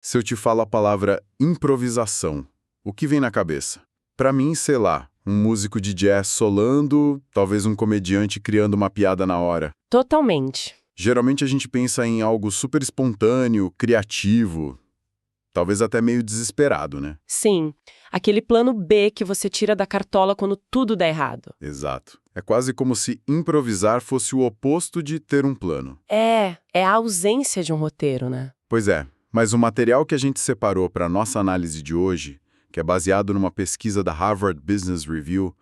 Se eu te falo a palavra improvisação, o que vem na cabeça? Pra mim, sei lá, um músico de jazz solando, talvez um comediante criando uma piada na hora. Totalmente. Geralmente a gente pensa em algo super espontâneo, criativo, talvez até meio desesperado, né? Sim, aquele plano B que você tira da cartola quando tudo dá errado. Exato. É quase como se improvisar fosse o oposto de ter um plano. É a ausência de um roteiro, né? Pois é, mas o material que a gente separou para a nossa análise de hoje, que é baseado numa pesquisa da Harvard Business Review,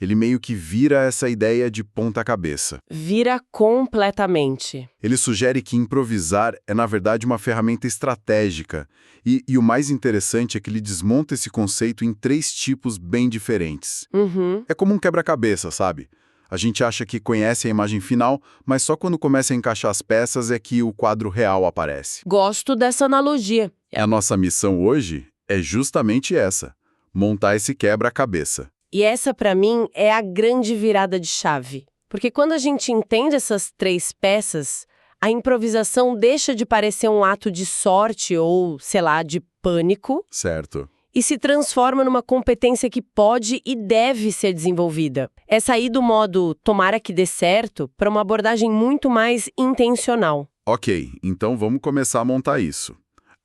ele meio que vira essa ideia de ponta cabeça. Vira completamente. Ele sugere que improvisar é, na verdade, uma ferramenta estratégica. E o mais interessante é que ele desmonta esse conceito em 3 tipos bem diferentes. Uhum. É como um quebra-cabeça, sabe? A gente acha que conhece a imagem final, mas só quando começa a encaixar as peças é que o quadro real aparece. Gosto dessa analogia. A nossa missão hoje é justamente essa: montar esse quebra-cabeça. E essa, pra mim, é a grande virada de chave. Porque quando a gente entende essas 3 peças, a improvisação deixa de parecer um ato de sorte ou, sei lá, de pânico, Certo. e se transforma numa competência que pode e deve ser desenvolvida. É sair do modo tomara que dê certo para uma abordagem muito mais intencional. Ok, então vamos começar a montar isso.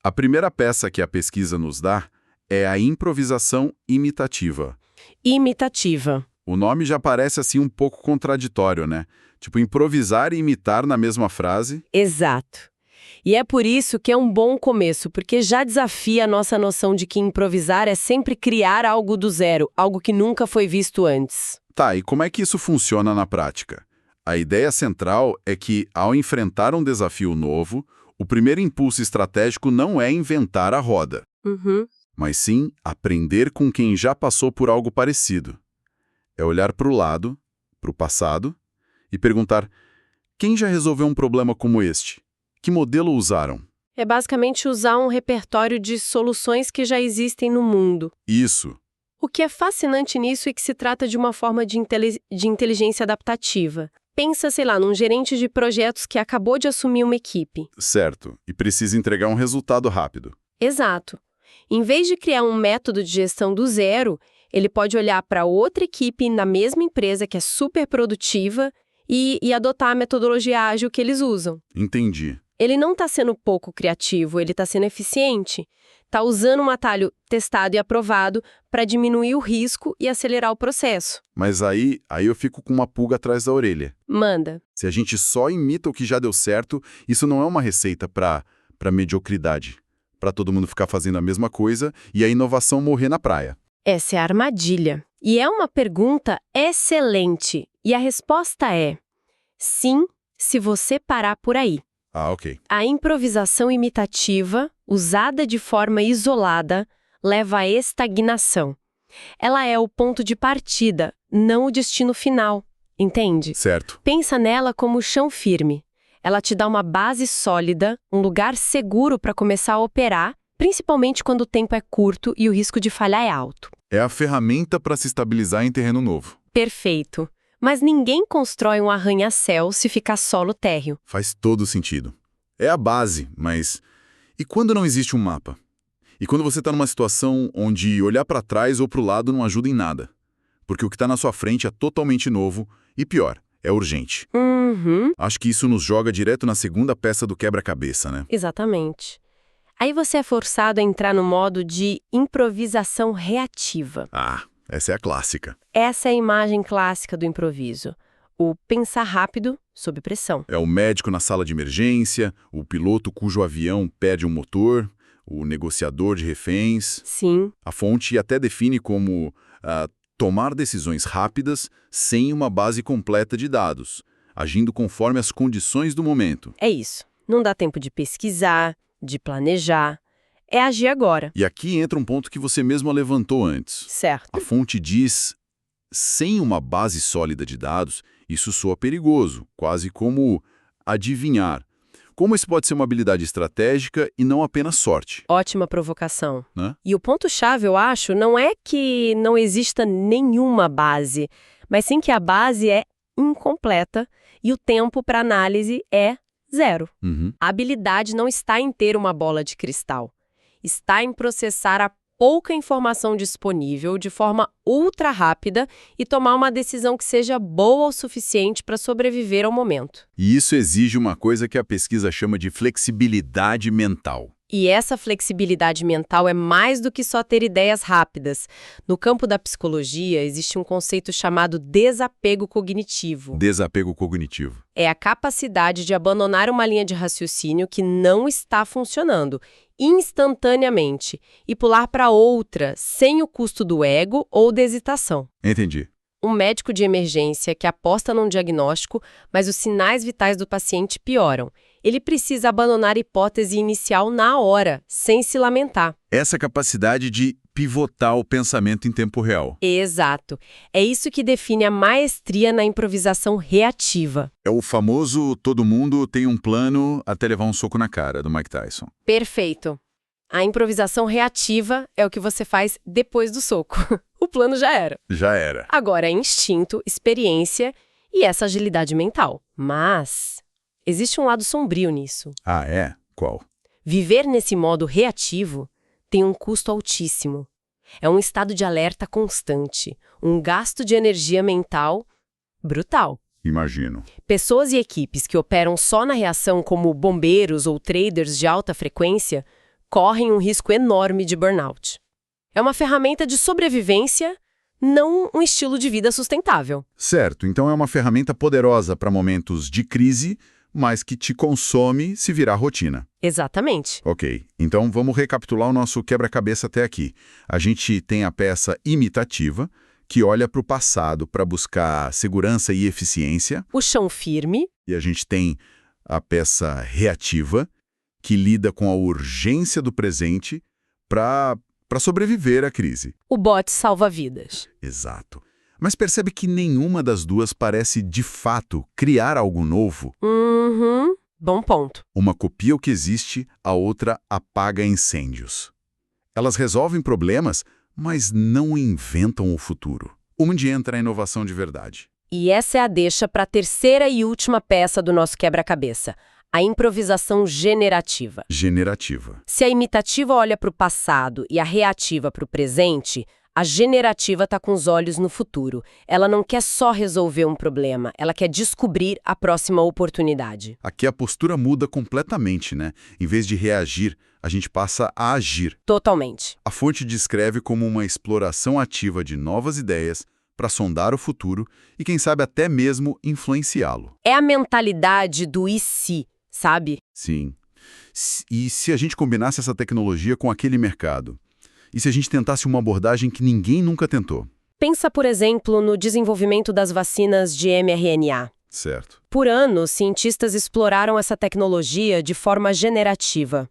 A primeira peça que a pesquisa nos dá é a improvisação imitativa. Imitativa. O nome já parece assim um pouco contraditório, né? Tipo, improvisar e imitar na mesma frase. Exato. E é por isso que é um bom começo, porque já desafia a nossa noção de que improvisar é sempre criar algo do zero, algo que nunca foi visto antes. Tá, e como é que isso funciona na prática? A ideia central é que, ao enfrentar um desafio novo, o primeiro impulso estratégico não é inventar a roda, mas sim aprender com quem já passou por algo parecido. É olhar para o lado, para o passado, e perguntar: quem já resolveu um problema como este? Que modelo usaram? É basicamente usar um repertório de soluções que já existem no mundo. Isso, O que é fascinante nisso é que se trata de uma forma de inteligência adaptativa. Pensa, sei lá, num gerente de projetos que acabou de assumir uma equipe. certo, e precisa entregar um resultado rápido. Exato. Em vez de criar um método de gestão do zero, ele pode olhar para outra equipe na mesma empresa que é super produtiva e adotar a metodologia ágil que eles usam. Entendi. Ele não está sendo pouco criativo, ele está sendo eficiente. Está usando um atalho testado e aprovado para diminuir o risco e acelerar o processo. Mas aí eu fico com uma pulga atrás da orelha. Manda. Se a gente só imita o que já deu certo, isso não é uma receita para mediocridade. Para todo mundo ficar fazendo a mesma coisa e a inovação morrer na praia. Essa é a armadilha. E é uma pergunta excelente. E a resposta é: sim, se você parar por aí. Ah, ok. A improvisação imitativa, usada de forma isolada, leva à estagnação. Ela é o ponto de partida, não o destino final. Entende? Certo. Pensa nela como chão firme. Ela te dá uma base sólida, um lugar seguro para começar a operar, principalmente quando o tempo é curto e o risco de falhar é alto. É a ferramenta para se estabilizar em terreno novo. Perfeito. Mas ninguém constrói um arranha-céu se ficar solo térreo. Faz todo sentido. É a base, mas e quando não existe um mapa? E quando você está numa situação onde olhar para trás ou para o lado não ajuda em nada? Porque o que está na sua frente é totalmente novo e, pior, é urgente. Acho que isso nos joga direto na segunda peça do quebra-cabeça, né? Exatamente. Aí você é forçado a entrar no modo de improvisação reativa. Ah, essa é a clássica. Essa é a imagem clássica do improviso. O pensar rápido sob pressão. É o médico na sala de emergência, o piloto cujo avião perde um motor, o negociador de reféns. Sim, A fonte até define como tomar decisões rápidas sem uma base completa de dados, agindo conforme as condições do momento. é isso. Não dá tempo de pesquisar, de planejar. É agir agora. E aqui entra um ponto que você mesma levantou antes. Certo. A fonte diz: sem uma base sólida de dados, isso soa perigoso, quase como adivinhar. Como isso pode ser uma habilidade estratégica e não apenas sorte, Ótima provocação. né? E o ponto-chave, eu acho, não é que não exista nenhuma base, mas sim que a base é incompleta e o tempo para análise é zero. Uhum. A habilidade não está em ter uma bola de cristal. está em processar a pouca informação disponível de forma ultra rápida e tomar uma decisão que seja boa o suficiente para sobreviver ao momento. E isso exige uma coisa que a pesquisa chama de flexibilidade mental. E essa flexibilidade mental é mais do que só ter ideias rápidas. No campo da psicologia, existe um conceito chamado desapego cognitivo. Desapego cognitivo. É a capacidade de abandonar uma linha de raciocínio que não está funcionando instantaneamente e pular para outra sem o custo do ego ou da hesitação. Entendi. Um médico de emergência que aposta num diagnóstico, mas os sinais vitais do paciente pioram. Ele precisa abandonar a hipótese inicial na hora, sem se lamentar. Essa capacidade de pivotar o pensamento em tempo real. Exato. É isso que define a maestria na improvisação reativa. É o famoso todo mundo tem um plano até levar um soco na cara, do Mike Tyson. Perfeito. A improvisação reativa é o que você faz depois do soco. O plano já era. Já era. Agora é instinto, experiência e essa agilidade mental. Mas existe um lado sombrio nisso. Ah, é? Qual? Viver nesse modo reativo tem um custo altíssimo. É um estado de alerta constante, um gasto de energia mental brutal. Imagino. Pessoas e equipes que operam só na reação, como bombeiros ou traders de alta frequência, correm um risco enorme de burnout. É uma ferramenta de sobrevivência, não um estilo de vida sustentável. Certo, então é uma ferramenta poderosa para momentos de crise, mas que te consome se virar rotina. Exatamente. Ok, então vamos recapitular o nosso quebra-cabeça até aqui. A gente tem a peça imitativa, que olha para o passado para buscar segurança e eficiência. O chão firme. E a gente tem a peça reativa, que lida com a urgência do presente para sobreviver à crise. O bote salva-vidas. Exato. Mas percebe que nenhuma das duas parece, de fato, criar algo novo? Bom ponto. Uma copia o que existe, a outra apaga incêndios. Elas resolvem problemas, mas não inventam o futuro. Onde entra a inovação de verdade? E essa é a deixa para a terceira e última peça do nosso quebra-cabeça. A improvisação generativa. Generativa. Se a imitativa olha para o passado e a reativa para o presente, a generativa está com os olhos no futuro. Ela não quer só resolver um problema, ela quer descobrir a próxima oportunidade. Aqui a postura muda completamente, né? Em vez de reagir, a gente passa a agir. Totalmente. A fonte descreve como uma exploração ativa de novas ideias para sondar o futuro e, quem sabe, até mesmo influenciá-lo. É a mentalidade do e se, sabe? Sim. E se a gente combinasse essa tecnologia com aquele mercado? E se a gente tentasse uma abordagem que ninguém nunca tentou? Pensa, por exemplo, no desenvolvimento das vacinas de mRNA. Certo. Por anos, cientistas exploraram essa tecnologia de forma generativa.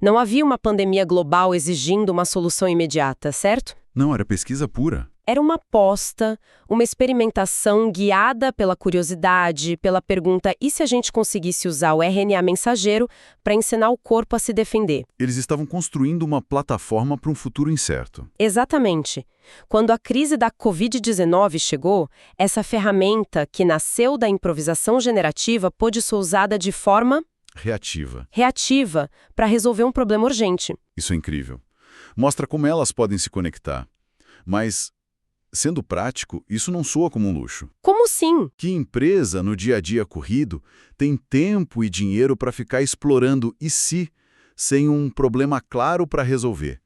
Não havia uma pandemia global exigindo uma solução imediata, certo? Não, era pesquisa pura. Era uma aposta, uma experimentação guiada pela curiosidade, pela pergunta: e se a gente conseguisse usar o RNA mensageiro para ensinar o corpo a se defender? Eles estavam construindo uma plataforma para um futuro incerto. Exatamente. Quando a crise da Covid-19 chegou, essa ferramenta que nasceu da improvisação generativa pôde ser usada de forma reativa para resolver um problema urgente. Isso é incrível. Mostra como elas podem se conectar. Mas, sendo prático, isso não soa como um luxo. Como assim? Que empresa, no dia a dia corrido, tem tempo e dinheiro para ficar explorando e se, sem um problema claro para resolver?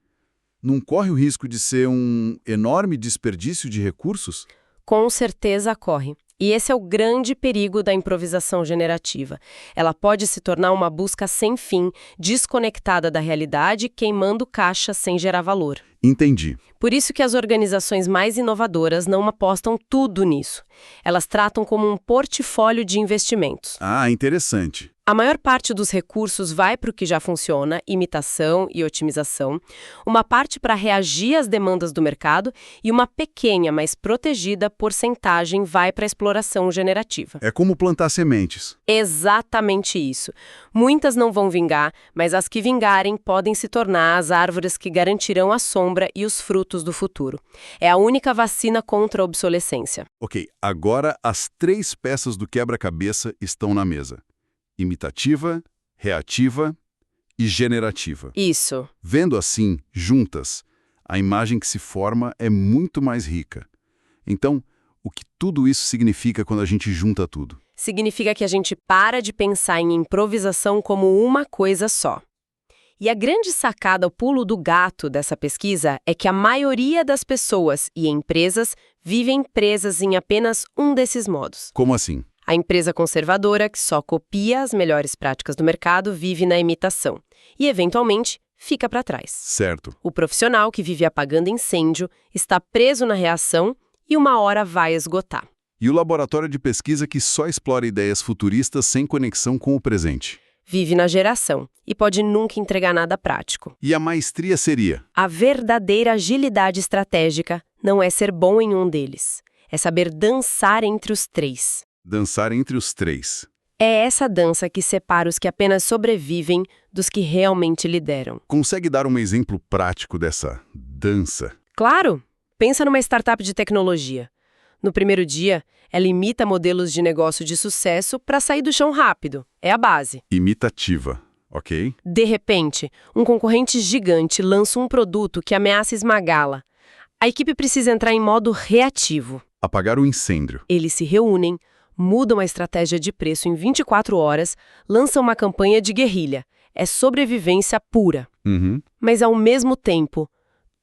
Não corre o risco de ser um enorme desperdício de recursos? Com certeza corre. E esse é o grande perigo da improvisação generativa. Ela pode se tornar uma busca sem fim, desconectada da realidade, queimando caixa sem gerar valor. Entendi. Por isso que as organizações mais inovadoras não apostam tudo nisso. Elas tratam como um portfólio de investimentos. Ah, interessante. A maior parte dos recursos vai para o que já funciona, imitação e otimização, uma parte para reagir às demandas do mercado e uma pequena, mas protegida porcentagem vai para a exploração generativa. É como plantar sementes. Exatamente isso. Muitas não vão vingar, mas as que vingarem podem se tornar as árvores que garantirão a sombra e os frutos do futuro. É a única vacina contra a obsolescência. Ok, agora as 3 peças do quebra-cabeça estão na mesa. Imitativa, reativa e generativa. Isso. Vendo assim, juntas, a imagem que se forma é muito mais rica. Então, o que tudo isso significa quando a gente junta tudo? Significa que a gente para de pensar em improvisação como uma coisa só. E a grande sacada, o pulo do gato dessa pesquisa é que a maioria das pessoas e empresas vivem presas em apenas um desses modos. Como assim? A empresa conservadora, que só copia as melhores práticas do mercado, vive na imitação e, eventualmente, fica para trás. Certo. O profissional, que vive apagando incêndio, está preso na reação e uma hora vai esgotar. E o laboratório de pesquisa que só explora ideias futuristas sem conexão com o presente? Vive na geração e pode nunca entregar nada prático. E a maestria seria? A verdadeira agilidade estratégica não é ser bom em um deles, é saber dançar entre os três. Dançar entre os três. É essa dança que separa os que apenas sobrevivem dos que realmente lideram. Consegue dar um exemplo prático dessa dança? Claro! Pensa numa startup de tecnologia. No primeiro dia, ela imita modelos de negócio de sucesso para sair do chão rápido. É a base. Imitativa, ok? De repente, um concorrente gigante lança um produto que ameaça esmagá-la. A equipe precisa entrar em modo reativo. Apagar o incêndio. Eles se reúnem, mudam a estratégia de preço em 24 horas, lançam uma campanha de guerrilha. É sobrevivência pura. Mas, ao mesmo tempo,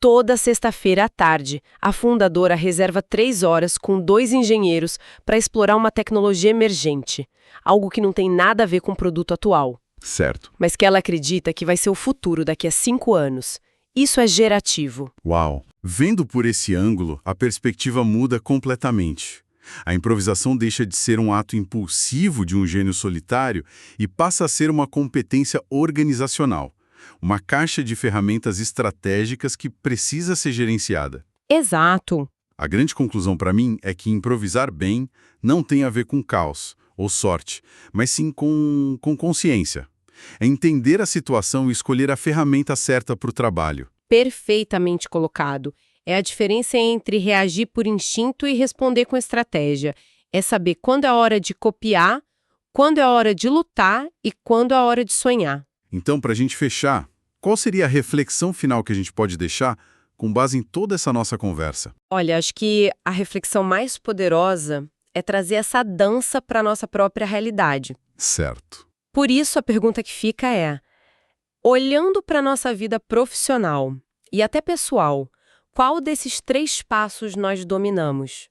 toda sexta-feira à tarde, a fundadora reserva 3 horas com 2 engenheiros para explorar uma tecnologia emergente, algo que não tem nada a ver com o produto atual. Certo. Mas que ela acredita que vai ser o futuro daqui a 5 anos. Isso é gerativo. Uau! Vendo por esse ângulo, a perspectiva muda completamente. A improvisação deixa de ser um ato impulsivo de um gênio solitário e passa a ser uma competência organizacional. Uma caixa de ferramentas estratégicas que precisa ser gerenciada. Exato. A grande conclusão para mim é que improvisar bem não tem a ver com caos ou sorte, mas sim com consciência. É entender a situação e escolher a ferramenta certa para o trabalho. Perfeitamente colocado. É a diferença entre reagir por instinto e responder com estratégia. É saber quando é hora de copiar, quando é hora de lutar e quando é hora de sonhar. Então, para a gente fechar, qual seria a reflexão final que a gente pode deixar com base em toda essa nossa conversa? Olha, acho que a reflexão mais poderosa é trazer essa dança para a nossa própria realidade. Certo. Por isso, a pergunta que fica é, olhando para a nossa vida profissional e até pessoal, qual desses 3 passos nós dominamos?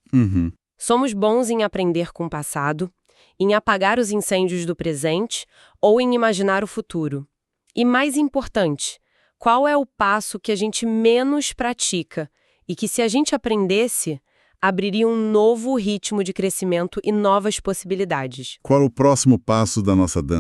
Somos bons em aprender com o passado, em apagar os incêndios do presente ou em imaginar o futuro? E mais importante, qual é o passo que a gente menos pratica e que, se a gente aprendesse, abriria um novo ritmo de crescimento e novas possibilidades? Qual o próximo passo da nossa dança?